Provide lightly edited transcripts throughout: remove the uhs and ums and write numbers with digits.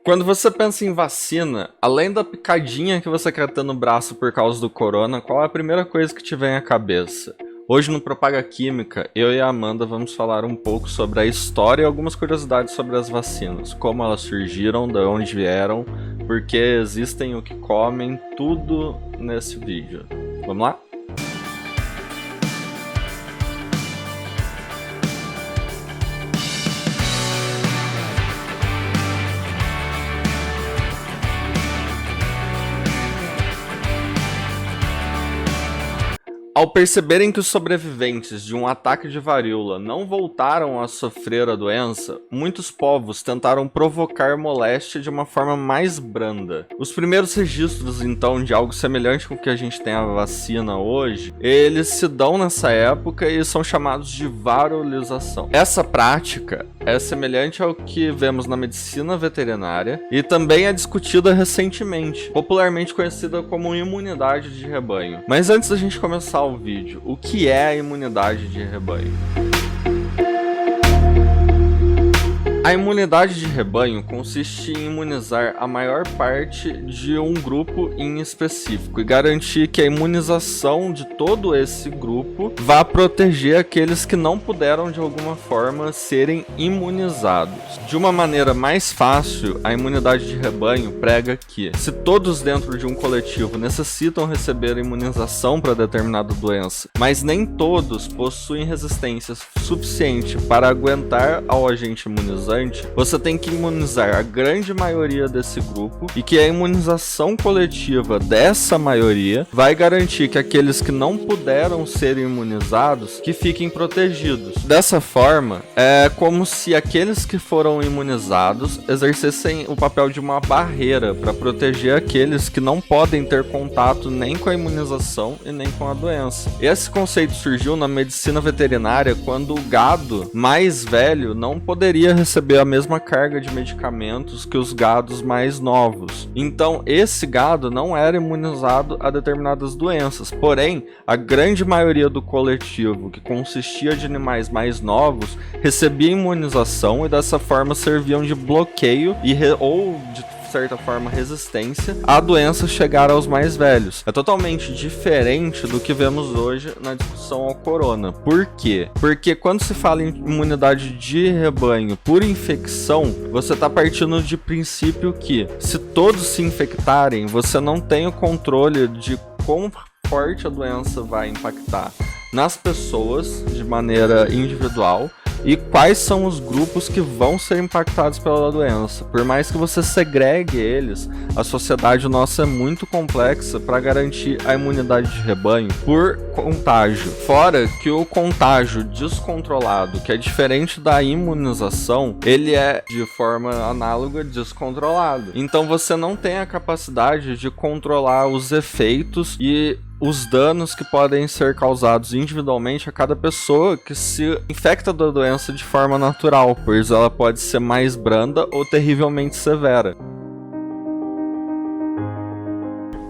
Quando você pensa em vacina, além da picadinha que você quer ter no braço por causa do corona, qual é a primeira coisa que te vem à cabeça? Hoje no Propaga Química, eu e a Amanda vamos falar um pouco sobre a história e algumas curiosidades sobre as vacinas, como elas surgiram, de onde vieram, por que existem, o que comem, tudo nesse vídeo. Vamos lá? Ao perceberem que os sobreviventes de um ataque de varíola não voltaram a sofrer a doença, muitos povos tentaram provocar moléstia de uma forma mais branda. Os primeiros registros, então, de algo semelhante com o que a gente tem a vacina hoje, eles se dão nessa época e são chamados de varolização. Essa prática é semelhante ao que vemos na medicina veterinária e também é discutida recentemente, popularmente conhecida como imunidade de rebanho. Mas antes da gente começar o vídeo, o que é a imunidade de rebanho? A imunidade de rebanho consiste em imunizar a maior parte de um grupo em específico e garantir que a imunização de todo esse grupo vá proteger aqueles que não puderam de alguma forma serem imunizados. De uma maneira mais fácil, a imunidade de rebanho prega que, se todos dentro de um coletivo necessitam receber imunização para determinada doença, mas nem todos possuem resistência suficiente para aguentar ao agente imunizante, você tem que imunizar a grande maioria desse grupo e que a imunização coletiva dessa maioria vai garantir que aqueles que não puderam ser imunizados que fiquem protegidos. Dessa forma, é como se aqueles que foram imunizados exercessem o papel de uma barreira para proteger aqueles que não podem ter contato nem com a imunização e nem com a doença. Esse conceito surgiu na medicina veterinária quando o gado mais velho não poderia receber a mesma carga de medicamentos que os gados mais novos. Então, esse gado não era imunizado a determinadas doenças. Porém, a grande maioria do coletivo, que consistia de animais mais novos, recebia imunização e dessa forma serviam de bloqueio ou de certa forma resistência à doença chegar aos mais velhos. É totalmente diferente do que vemos hoje na discussão ao corona. Por quê? Porque quando se fala em imunidade de rebanho por infecção, você está partindo de princípio que, se todos se infectarem, você não tem o controle de quão forte a doença vai impactar nas pessoas de maneira individual e quais são os grupos que vão ser impactados pela doença. Por mais que você segregue eles, a sociedade nossa é muito complexa para garantir a imunidade de rebanho por contágio. Fora que o contágio descontrolado, que é diferente da imunização, ele é de forma análoga descontrolado. Então você não tem a capacidade de controlar os efeitos e os danos que podem ser causados individualmente a cada pessoa que se infecta da doença de forma natural, pois ela pode ser mais branda ou terrivelmente severa.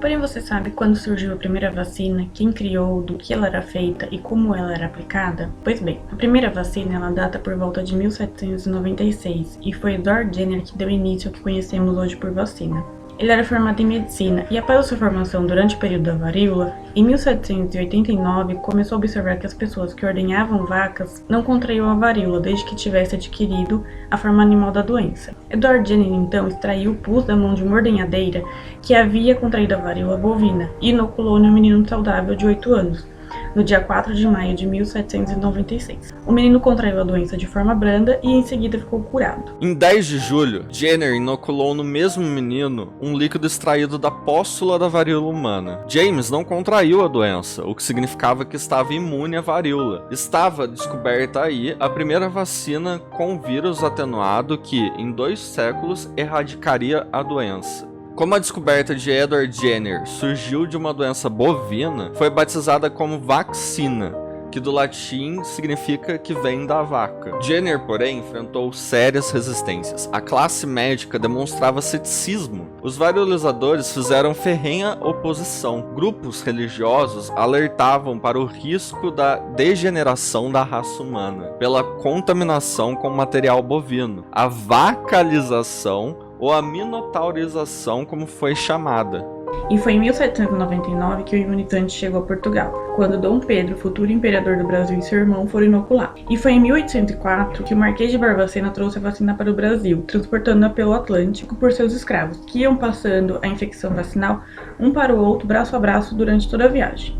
Porém, você sabe quando surgiu a primeira vacina, quem criou, do que ela era feita e como ela era aplicada? Pois bem, a primeira vacina ela data por volta de 1796 e foi Edward Jenner que deu início ao que conhecemos hoje por vacina. Ele era formado em medicina e, após sua formação durante o período da varíola, em 1789 começou a observar que as pessoas que ordenhavam vacas não contraíam a varíola desde que tivesse adquirido a forma animal da doença. Edward Jenner então extraiu o pus da mão de uma ordenhadeira que havia contraído a varíola bovina e inoculou no menino saudável de 8 anos. No dia 4 de maio de 1796. O menino contraiu a doença de forma branda e em seguida ficou curado. Em 10 de julho, Jenner inoculou no mesmo menino um líquido extraído da póstula da varíola humana. James não contraiu a doença, o que significava que estava imune à varíola. Estava descoberta aí a primeira vacina com vírus atenuado que, em 2 séculos, erradicaria a doença. Como a descoberta de Edward Jenner surgiu de uma doença bovina, foi batizada como vacina, que do latim significa que vem da vaca. Jenner, porém, enfrentou sérias resistências. A classe médica demonstrava ceticismo. Os variolizadores fizeram ferrenha oposição. Grupos religiosos alertavam para o risco da degeneração da raça humana pela contaminação com material bovino. A vacalização ou a minotaurização, como foi chamada. E foi em 1799 que o imunizante chegou a Portugal, quando Dom Pedro, futuro imperador do Brasil, e seu irmão foram inoculados. E foi em 1804 que o Marquês de Barbacena trouxe a vacina para o Brasil, transportando-a pelo Atlântico por seus escravos, que iam passando a infecção vacinal um para o outro, braço a braço, durante toda a viagem.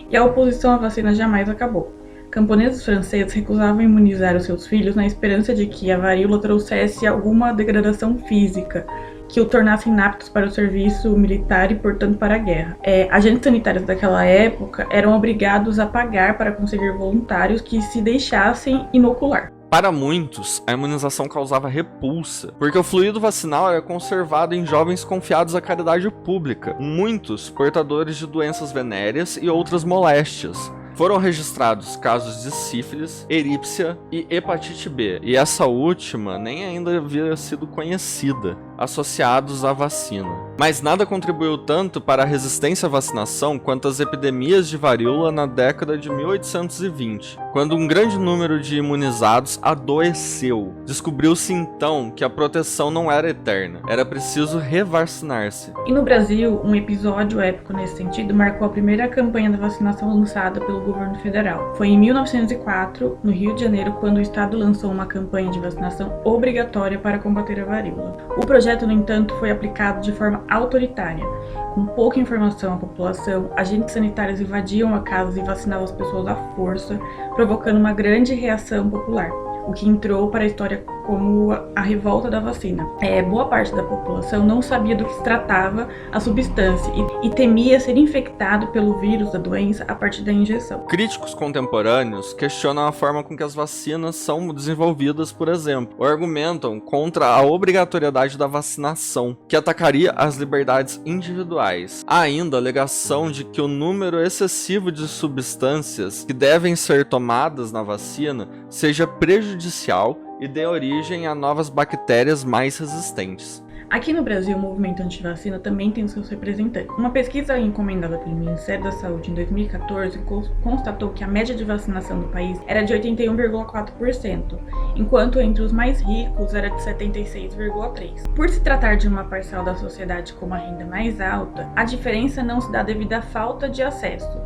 E a oposição à vacina jamais acabou. Camponeses franceses recusavam imunizar os seus filhos na esperança de que a varíola trouxesse alguma degradação física, que o tornassem inaptos para o serviço militar e, portanto, para a guerra. Agentes sanitários daquela época eram obrigados a pagar para conseguir voluntários que se deixassem inocular. Para muitos, a imunização causava repulsa, porque o fluido vacinal era conservado em jovens confiados à caridade pública, muitos portadores de doenças venéreas e outras moléstias. Foram registrados casos de sífilis, erípsia e hepatite B, e essa última nem ainda havia sido conhecida, associados à vacina. Mas nada contribuiu tanto para a resistência à vacinação quanto as epidemias de varíola na década de 1820, quando um grande número de imunizados adoeceu. Descobriu-se então que a proteção não era eterna, era preciso revacinar-se. E no Brasil, um episódio épico nesse sentido marcou a primeira campanha da vacinação lançada pelo governo federal. Foi em 1904, no Rio de Janeiro, quando o estado lançou uma campanha de vacinação obrigatória para combater a varíola. O projeto, no entanto, foi aplicado de forma autoritária. Com pouca informação à população, agentes sanitários invadiam a casa e vacinavam as pessoas à força, provocando uma grande reação popular, o que entrou para a história como a revolta da vacina. Boa parte da população não sabia do que se tratava a substância e temia ser infectado pelo vírus da doença a partir da injeção. Críticos contemporâneos questionam a forma com que as vacinas são desenvolvidas, por exemplo, ou argumentam contra a obrigatoriedade da vacinação, que atacaria as liberdades individuais. Há ainda a alegação de que o número excessivo de substâncias que devem ser tomadas na vacina seja prejudicial e dê origem a novas bactérias mais resistentes. Aqui no Brasil, o movimento antivacina também tem seus representantes. Uma pesquisa encomendada pelo Ministério da Saúde em 2014 constatou que a média de vacinação do país era de 81,4%, enquanto entre os mais ricos era de 76,3%. Por se tratar de uma parcela da sociedade com uma renda mais alta, a diferença não se dá devido à falta de acesso,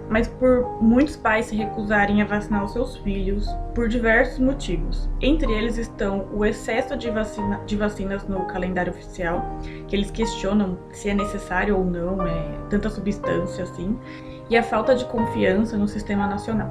mas por muitos pais se recusarem a vacinar os seus filhos por diversos motivos. Entre eles estão o excesso de vacinas no calendário oficial, que eles questionam se é necessário ou não tanta substância assim, e a falta de confiança no sistema nacional.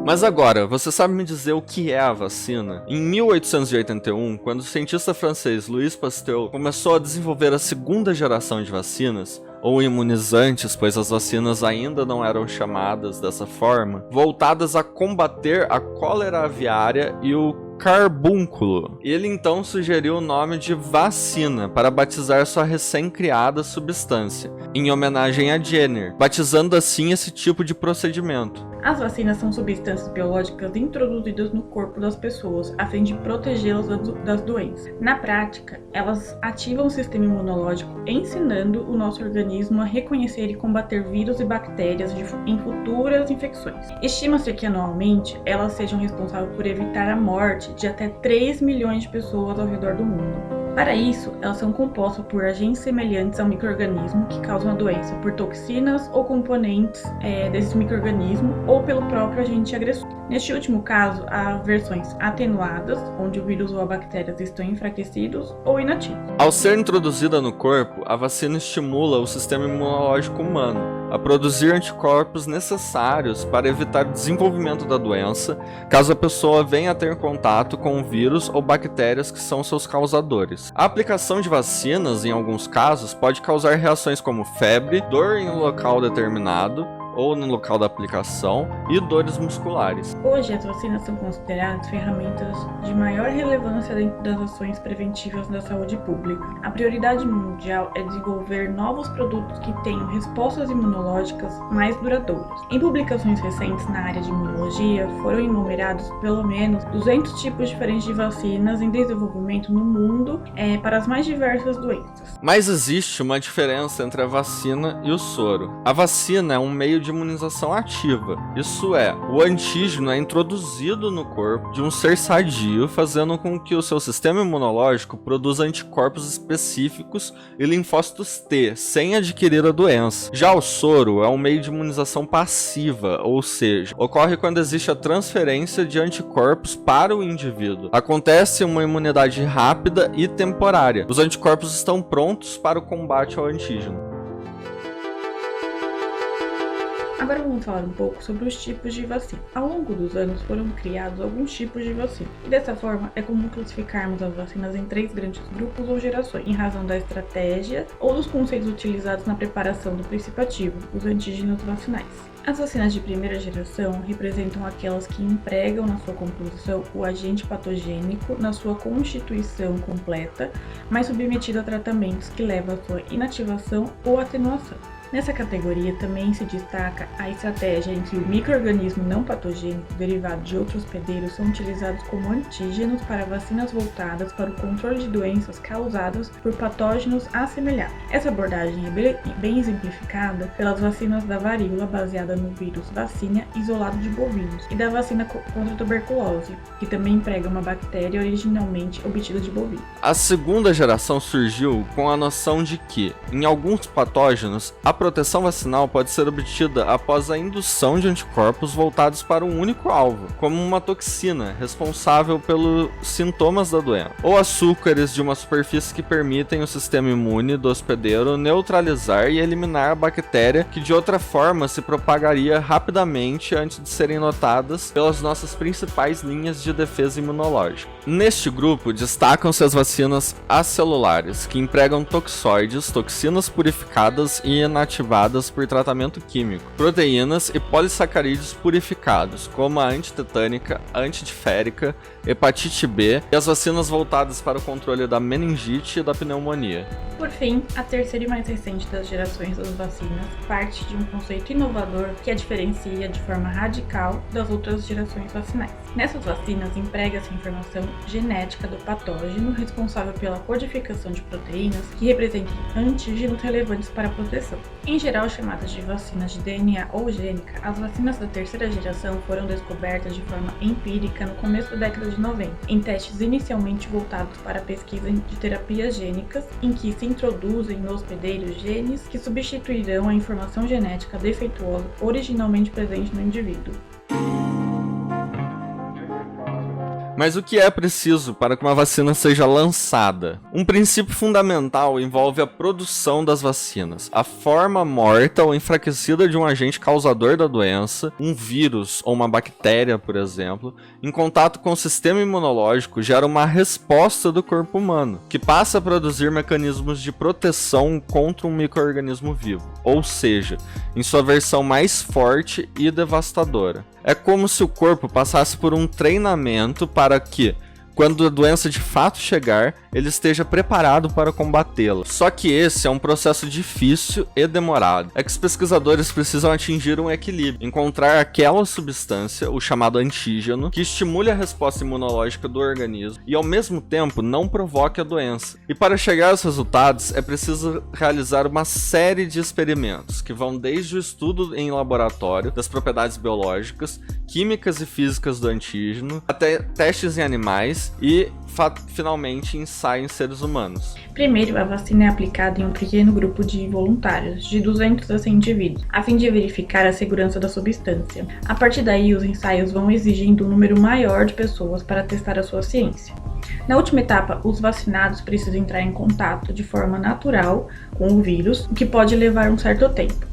Mas agora, você sabe me dizer o que é a vacina? Em 1881, quando o cientista francês Louis Pasteur começou a desenvolver a segunda geração de vacinas, ou imunizantes, pois as vacinas ainda não eram chamadas dessa forma, voltadas a combater a cólera aviária e o carbúnculo. Ele então sugeriu o nome de vacina para batizar sua recém-criada substância, em homenagem a Jenner, batizando assim esse tipo de procedimento. As vacinas são substâncias biológicas introduzidas no corpo das pessoas a fim de protegê-las das doenças. Na prática, elas ativam o sistema imunológico, ensinando o nosso organismo a reconhecer e combater vírus e bactérias em futuras infecções. Estima-se que anualmente elas sejam responsáveis por evitar a morte de até 3 milhões de pessoas ao redor do mundo. Para isso, elas são compostas por agentes semelhantes ao micro-organismo que causam a doença, por toxinas ou componentes desse micro-organismo ou pelo próprio agente agressor. Neste último caso, há versões atenuadas, onde o vírus ou a bactéria estão enfraquecidos ou inativos. Ao ser introduzida no corpo, a vacina estimula o sistema imunológico humano a produzir anticorpos necessários para evitar o desenvolvimento da doença, caso a pessoa venha a ter contato com o vírus ou bactérias que são seus causadores. A aplicação de vacinas, em alguns casos, pode causar reações como febre, dor em um local determinado, ou no local da aplicação, e dores musculares. Hoje, as vacinas são consideradas ferramentas de maior relevância dentro das ações preventivas da saúde pública. A prioridade mundial é desenvolver novos produtos que tenham respostas imunológicas mais duradouras. Em publicações recentes na área de imunologia, foram enumerados pelo menos 200 tipos diferentes de vacinas em desenvolvimento no mundo para as mais diversas doenças. Mas existe uma diferença entre a vacina e o soro. A vacina é um meio de de imunização ativa. Isso é, o antígeno é introduzido no corpo de um ser sadio, fazendo com que o seu sistema imunológico produza anticorpos específicos e linfócitos T, sem adquirir a doença. Já o soro é um meio de imunização passiva, ou seja, ocorre quando existe a transferência de anticorpos para o indivíduo. Acontece uma imunidade rápida e temporária. Os anticorpos estão prontos para o combate ao antígeno. Agora vamos falar um pouco sobre os tipos de vacina. Ao longo dos anos foram criados alguns tipos de vacina, e dessa forma é comum classificarmos as vacinas em 3 grandes grupos ou gerações, em razão da estratégia ou dos conceitos utilizados na preparação do princípio ativo, os antígenos vacinais. As vacinas de primeira geração representam aquelas que empregam na sua composição o agente patogênico na sua constituição completa, mas submetido a tratamentos que levam à sua inativação ou atenuação. Nessa categoria também se destaca a estratégia em que o micro-organismo não patogênico derivado de outros hospedeiros são utilizados como antígenos para vacinas voltadas para o controle de doenças causadas por patógenos assemelhados. Essa abordagem é bem exemplificada pelas vacinas da varíola baseada no vírus Vaccinia isolado de bovinos e da vacina contra a tuberculose, que também emprega uma bactéria originalmente obtida de bovinos. A segunda geração surgiu com a noção de que, em alguns patógenos, a proteção vacinal pode ser obtida após a indução de anticorpos voltados para um único alvo, como uma toxina responsável pelos sintomas da doença, ou açúcares de uma superfície que permitem o sistema imune do hospedeiro neutralizar e eliminar a bactéria que de outra forma se propagaria rapidamente antes de serem notadas pelas nossas principais linhas de defesa imunológica. Neste grupo destacam-se as vacinas acelulares, que empregam toxoides, toxinas purificadas e inativadas por tratamento químico, proteínas e polissacarídeos purificados, como a antitetânica, antidiférica, hepatite B e as vacinas voltadas para o controle da meningite e da pneumonia. Por fim, a terceira e mais recente das gerações das vacinas parte de um conceito inovador que a diferencia de forma radical das outras gerações vacinais. Nessas vacinas, emprega-se a informação genética do patógeno responsável pela codificação de proteínas que representam antígenos relevantes para a proteção. Em geral chamadas de vacinas de DNA ou gênica, as vacinas da terceira geração foram descobertas de forma empírica no começo da década de 90, em testes inicialmente voltados para a pesquisa de terapias gênicas, em que se introduzem no hospedeiro genes que substituirão a informação genética defeituosa originalmente presente no indivíduo. Mas o que é preciso para que uma vacina seja lançada? Um princípio fundamental envolve a produção das vacinas. A forma morta ou enfraquecida de um agente causador da doença, um vírus ou uma bactéria, por exemplo, em contato com o sistema imunológico gera uma resposta do corpo humano, que passa a produzir mecanismos de proteção contra um micro-organismo vivo, ou seja, em sua versão mais forte e devastadora. É como se o corpo passasse por um treinamento para que, quando a doença de fato chegar, ele esteja preparado para combatê-la. Só que esse é um processo difícil e demorado. É que os pesquisadores precisam atingir um equilíbrio, encontrar aquela substância, o chamado antígeno, que estimule a resposta imunológica do organismo e ao mesmo tempo não provoque a doença. E para chegar aos resultados é preciso realizar uma série de experimentos, que vão desde o estudo em laboratório das propriedades biológicas, químicas e físicas do antígeno, até testes em animais e finalmente ensaio em seres humanos. Primeiro, a vacina é aplicada em um pequeno grupo de voluntários, de 200 a 100 indivíduos, a fim de verificar a segurança da substância. A partir daí, os ensaios vão exigindo um número maior de pessoas para testar a sua ciência. Na última etapa, os vacinados precisam entrar em contato de forma natural com o vírus, o que pode levar um certo tempo.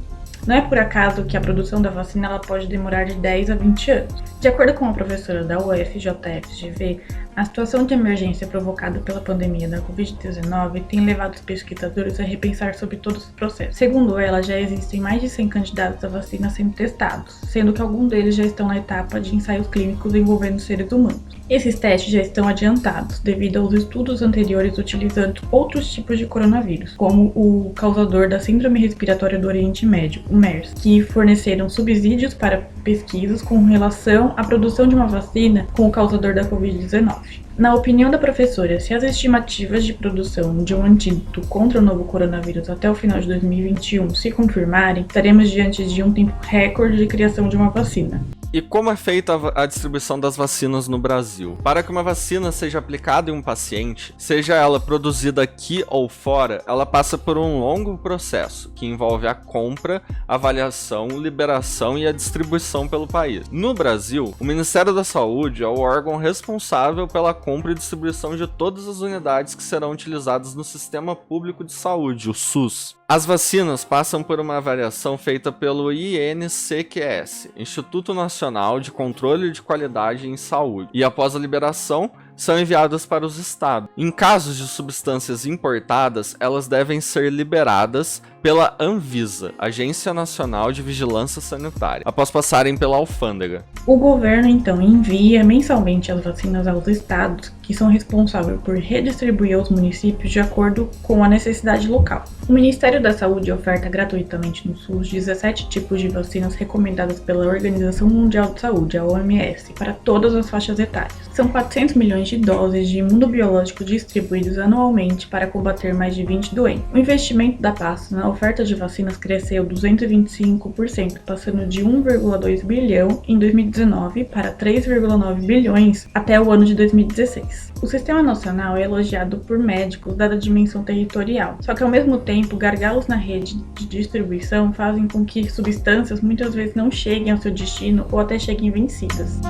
Não é por acaso que a produção da vacina ela pode demorar de 10 a 20 anos. De acordo com a professora da UFJF-FGV, a situação de emergência provocada pela pandemia da Covid-19 tem levado os pesquisadores a repensar sobre todo esse processo. Segundo ela, já existem mais de 100 candidatos à vacina sendo testados, sendo que alguns deles já estão na etapa de ensaios clínicos envolvendo seres humanos. Esses testes já estão adiantados, devido aos estudos anteriores utilizando outros tipos de coronavírus, como o causador da Síndrome Respiratória do Oriente Médio, o MERS, que forneceram subsídios para pesquisas com relação à produção de uma vacina com o causador da Covid-19. Na opinião da professora, se as estimativas de produção de um antídoto contra o novo coronavírus até o final de 2021 se confirmarem, estaremos diante de um tempo recorde de criação de uma vacina. E como é feita a distribuição das vacinas no Brasil? Para que uma vacina seja aplicada em um paciente, seja ela produzida aqui ou fora, ela passa por um longo processo, que envolve a compra, avaliação, liberação e a distribuição pelo país. No Brasil, o Ministério da Saúde é o órgão responsável pela compra e distribuição de todas as unidades que serão utilizadas no Sistema Público de Saúde, o SUS. As vacinas passam por uma avaliação feita pelo INCQS, Instituto Nacional de Controle de Qualidade em Saúde, e após a liberação, são enviadas para os estados. Em casos de substâncias importadas, elas devem ser liberadas pela Anvisa, Agência Nacional de Vigilância Sanitária, após passarem pela alfândega. O governo, então, envia mensalmente as vacinas aos estados, que são responsáveis por redistribuir aos municípios de acordo com a necessidade local. O Ministério da Saúde oferta gratuitamente no SUS 17 tipos de vacinas recomendadas pela Organização Mundial de Saúde, a OMS, para todas as faixas etárias. São 400 milhões de doses de imunobiológico distribuídos anualmente para combater mais de 20 doenças. O investimento da pasta na oferta de vacinas cresceu 225%, passando de 1,2 bilhão em 2019 para 3,9 bilhões até o ano de 2016. O Sistema Nacional é elogiado por médicos dada a dimensão territorial, só que ao mesmo tempo, gargalos na rede de distribuição fazem com que substâncias muitas vezes não cheguem ao seu destino ou até cheguem vencidas.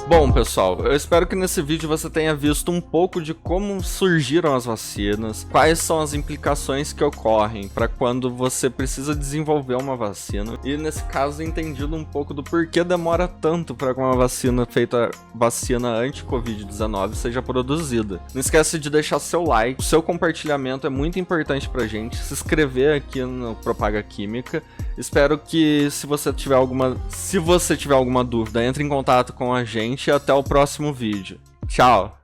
Bom, pessoal, eu espero que nesse vídeo você tenha visto um pouco de como surgiram as vacinas, quais são as implicações que ocorrem para quando você precisa desenvolver uma vacina e, nesse caso, entendido um pouco do porquê demora tanto para que uma vacina feita vacina anti-Covid-19 seja produzida. Não esquece de deixar seu like, o seu compartilhamento é muito importante pra gente, se inscrever aqui no Propaga Química. Espero que se você tiver alguma dúvida, entre em contato com a gente e até o próximo vídeo. Tchau!